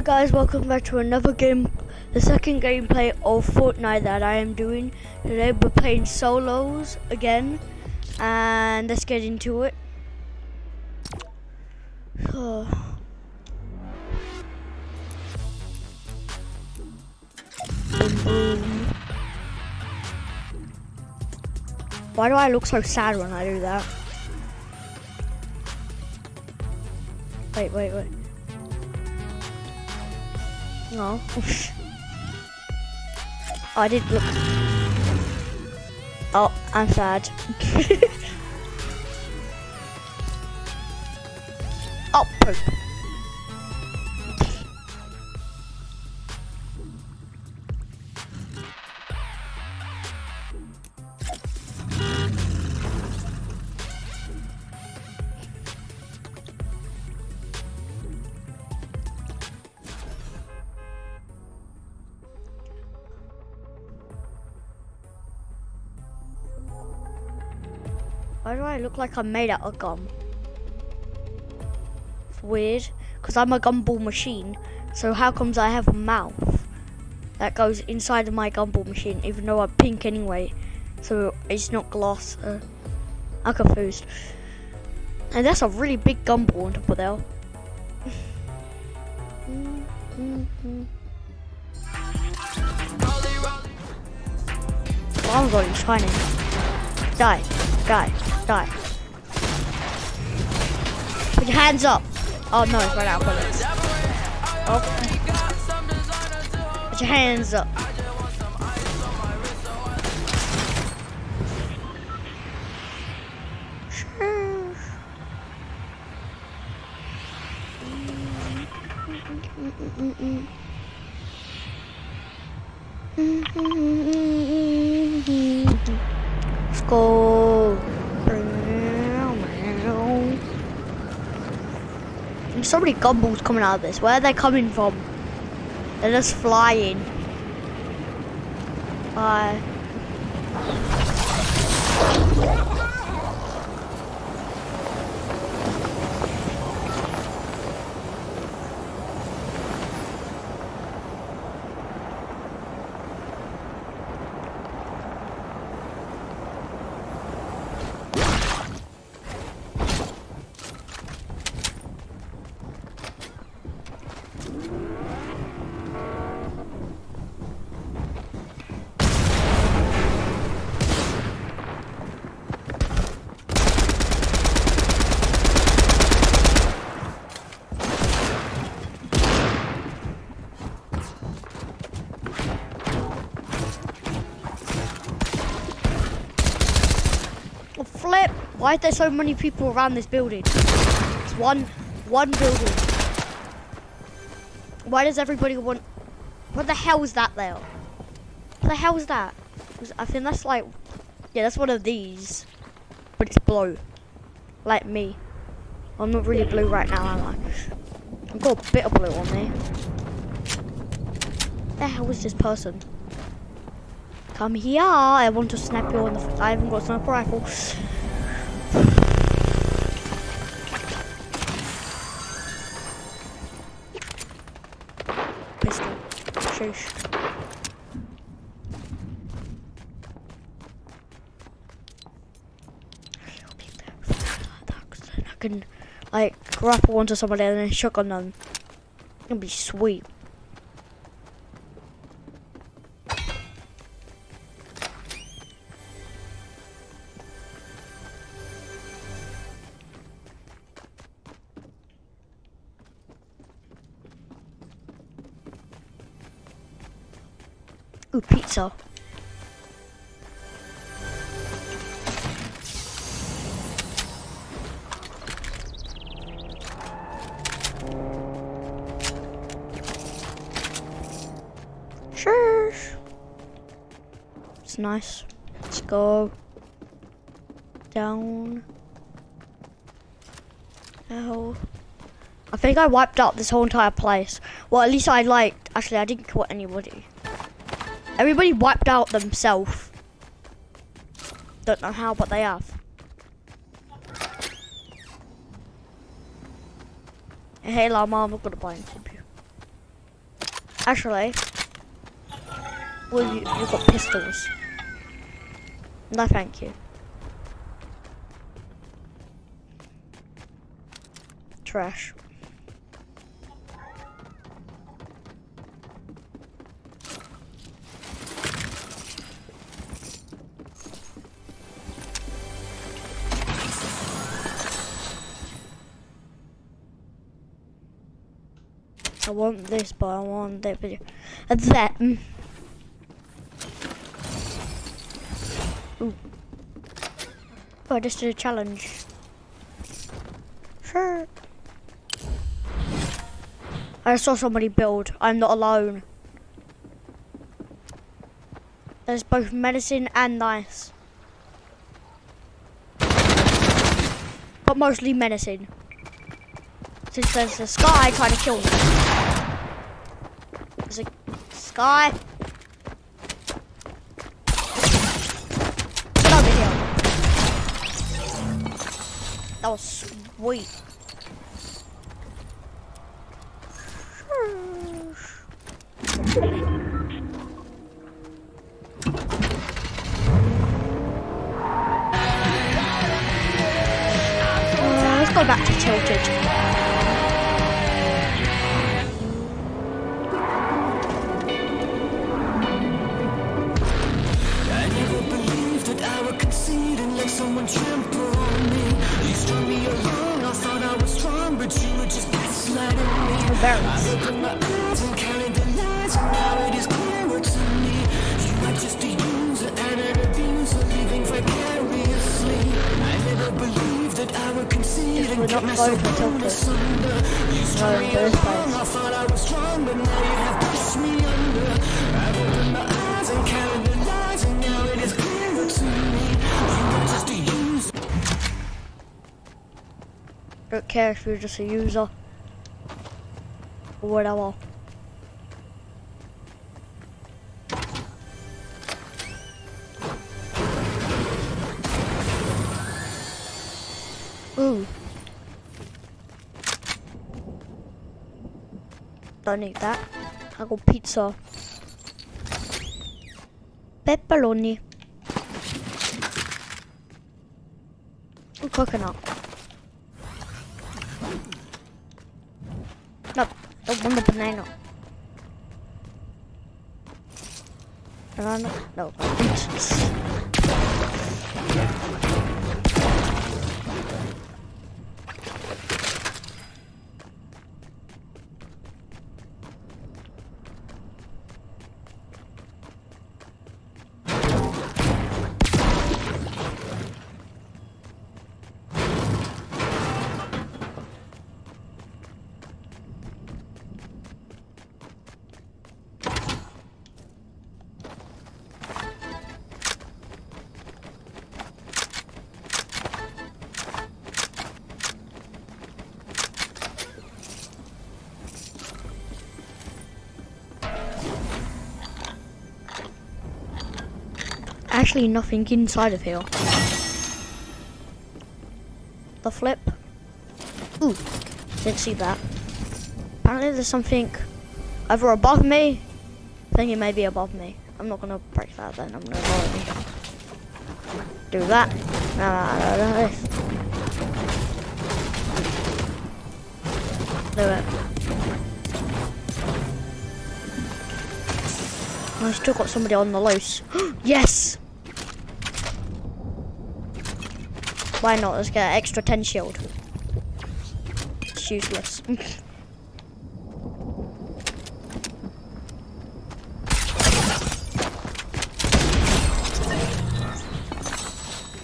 Hi guys, welcome back to another game, the second gameplay of Fortnite that I am doing. Today we're playing solos again, and let's get into it. Boom, boom. Why do I look so sad when I do that? Wait. No. I didn't look. Oh, I'm sad. Oh, poop. Why do I look like I'm made out of gum? It's weird, because I'm a gumball machine, so how comes I have a mouth that goes inside of my gumball machine, even though I'm pink anyway, so it's not glass. I'm confused. And that's a really big gumball on top of there. Oh, I'm going shining. Die. Put your hands up. Oh no, it's right out of bullets. Oh. Put your hands up. Let's go. There's so many gumballs coming out of this. Where are they coming from? They're just flying. Bye. Flip! Why are there so many people around this building? It's one building. Why does everybody want? What the hell is that there? What the hell is that? I think that's like, yeah, that's one of these, but it's blue, like me. I'm not really blue right now, am I? I've got a bit of blue on me. What the hell is this person? Come here! I want to snap you on the. I haven't got a sniper rifle. Pistol. Sheesh. I can like grapple onto somebody and then shotgun them. It'll be sweet. Ooh, pizza. Sure. It's nice. Let's go. Down. Ow. I think I wiped out this whole entire place. Well, at least I liked. Actually, I didn't kill anybody. Everybody wiped out themselves. Don't know how, but they have. Hey llama, I'm not gonna buy into you. Actually, well, you've got pistols. No, thank you. Trash. I want this, but I want that video. And that. Ooh. Oh, I just did a challenge. Sure. I saw somebody build. I'm not alone. There's both medicine and nice. But mostly medicine. Since there's a sky trying to kill me. There's a sky. Get over here. That was sweet. Let's go back to Tilted. Someone trampled on me. You strung me along. I thought I was strong, but you were just gaslighting me. I opened my eyes and counted the lies, and now it is clearer to me. You are just a user and an abuser, living vicariously. I never believed that I would concede and get myself blown asunder. You strung me along. I thought I was strong, but now you have pushed me under. I've opened my eyes and counted the lies, and now it is clearer to me. Don't care if you're just a user or whatever. Ooh. Don't need that. I got pizza. Pepperoni. Coconut. No, I want the banana. Banana? No. Actually nothing inside of here. The flip. Ooh, didn't see that. Apparently there's something either above me. I think it may be above me. I'm not gonna break that then, I'm gonna do that. No, this. Do it. I still got somebody on the loose. Yes! Why not? Let's get an extra 10 shield. It's useless.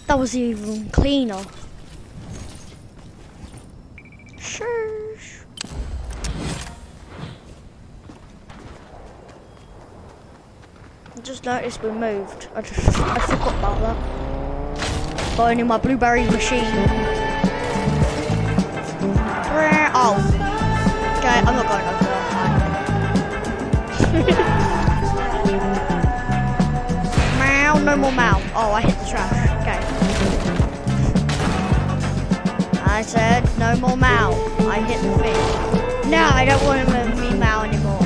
That was even cleaner. Sure. I just noticed we moved. I forgot about that. Going in my BlueBerry machine. Oh. Okay, I'm not going over there. Meow, no more meow. Oh, I hit the trash. Okay. I said no more meow. I hit the thing. No, I don't want him to me meow anymore.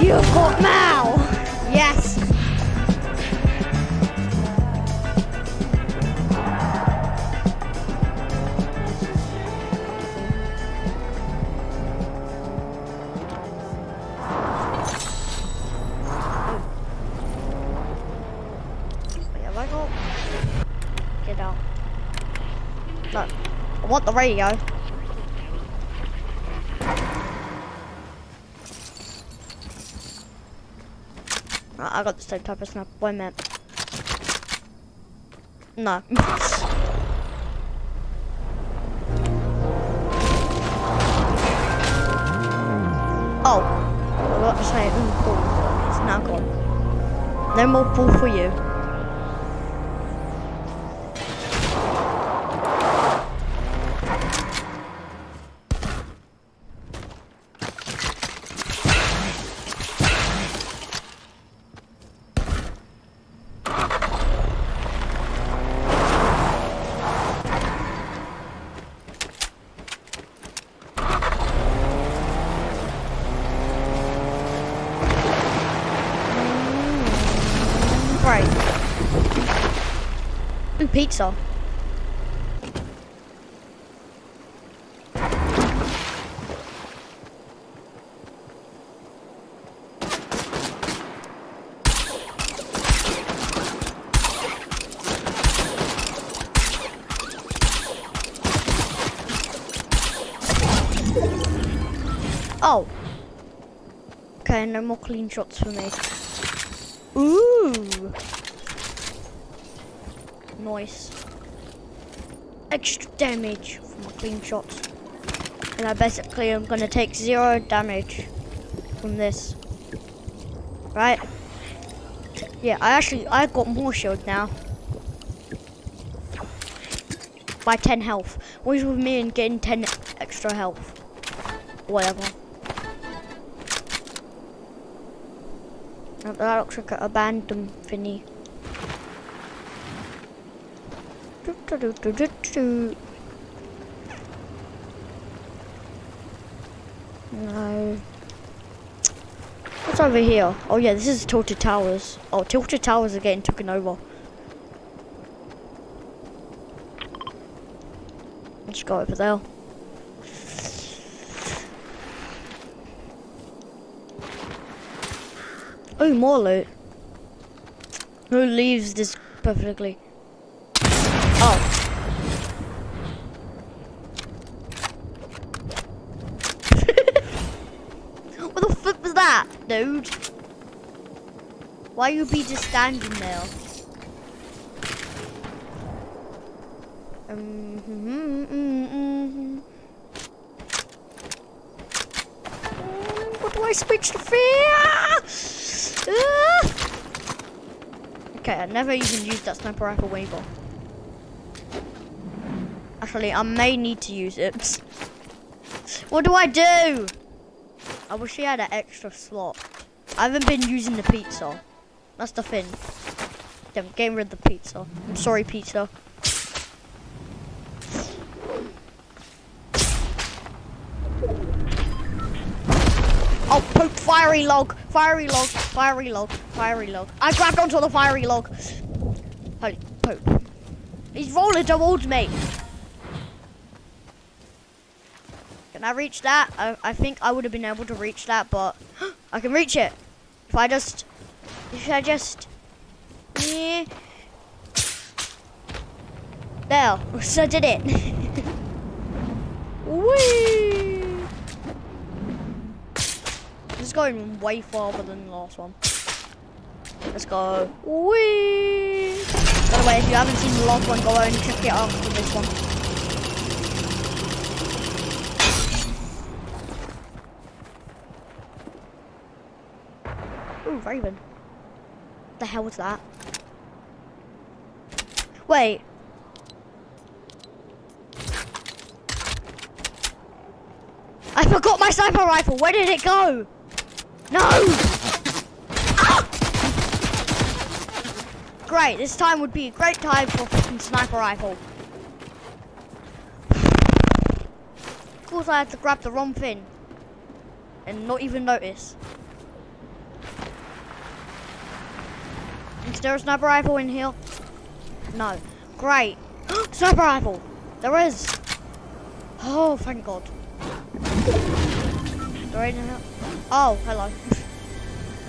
You've got Mal! Yes! Get out. No. I want the radio. Right, I got the same type of snap. Wait a minute. No. Oh. I was about to say, pool. It's now gone. No more pool for you. Right. Ooh, pizza. Oh. Okay, no more clean shots for me. Ooh. Nice. Extra damage from my clean shots. And I basically am gonna take 0 damage from this. Right? Yeah, I got more shield now. By 10 health. What is with me and getting 10 extra health? Whatever. That looks like an abandoned thingy. No. What's over here? Oh yeah, this is Tilted Towers. Oh, Tilted Towers are getting taken over. Let's go over there. Oh, more loot. Who leaves this perfectly? Oh. What the flip was that, dude? Why you be just standing there? What do I switch to fear? Okay, I never even used that sniper rifle waiver. Actually, I may need to use it. What do I do? I wish he had an extra slot. I haven't been using the pizza. That's the thing. Damn, getting rid of the pizza. I'm sorry, pizza. Oh, poke, fiery log, fiery log, fiery log, fiery log. I grabbed onto the fiery log. Holy poke. He's rolling towards me. Can I reach that? I think I would have been able to reach that, but I can reach it. If I just, yeah. There, so I did it. Whee! This is going way farther than the last one. Let's go. Whee! By the way, if you haven't seen the last one, go and check it out for this one. Ooh, Raven. What the hell was that? Wait. I forgot my sniper rifle. Where did it go? No! Ah! Great, this time would be a great time for a fucking sniper rifle. Of course I had to grab the wrong thing. And not even notice. Is there a sniper rifle in here? No. Great. Sniper rifle! There is! Oh, thank God. There ain't enough. Oh, hello.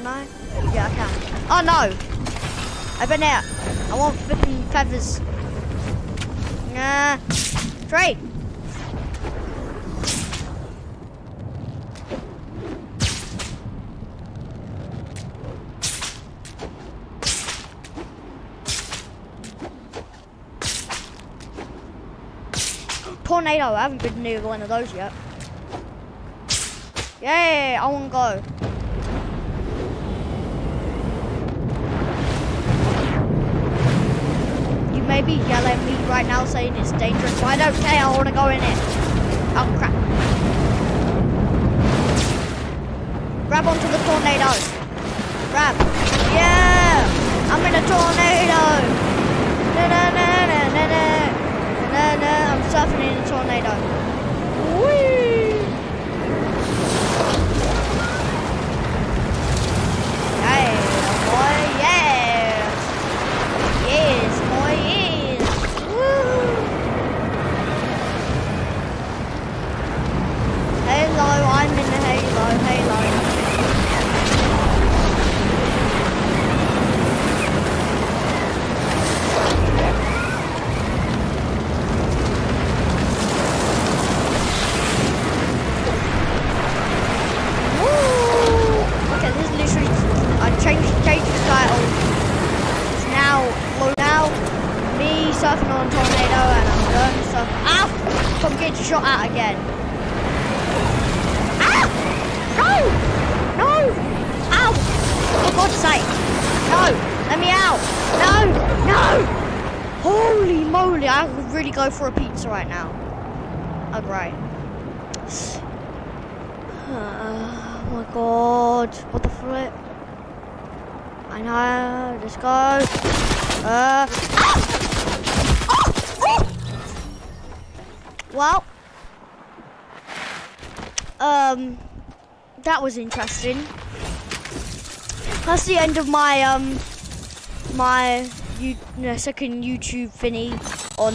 No? Yeah, I can. Oh, no! I've been there. I want flipping feathers. Nah. Trade! Tornado, I haven't been near one of those yet. Yay, I want to go. You may be yelling at me right now saying it's dangerous, but I don't care, I want to go in it. Oh crap. Grab onto the tornado. Grab. Yeah! I'm in a tornado! Na na na na na na. I'm surfing in a tornado. Whee! Hey, boy, yes! Yes, boy, yes! Woo! Halo, I'm in the halo, halo. Surfing on a tornado and I'm going to surf. Ow! I'm getting shot at again. Ah! No! No! Ow! For God's sake! No! Let me out! No! No! Holy moly! I could really go for a pizza right now. Oh great. Oh my God! What the flip? I know. Let's go. Ah! Well, that was interesting. That's the end of my my second YouTube thingy on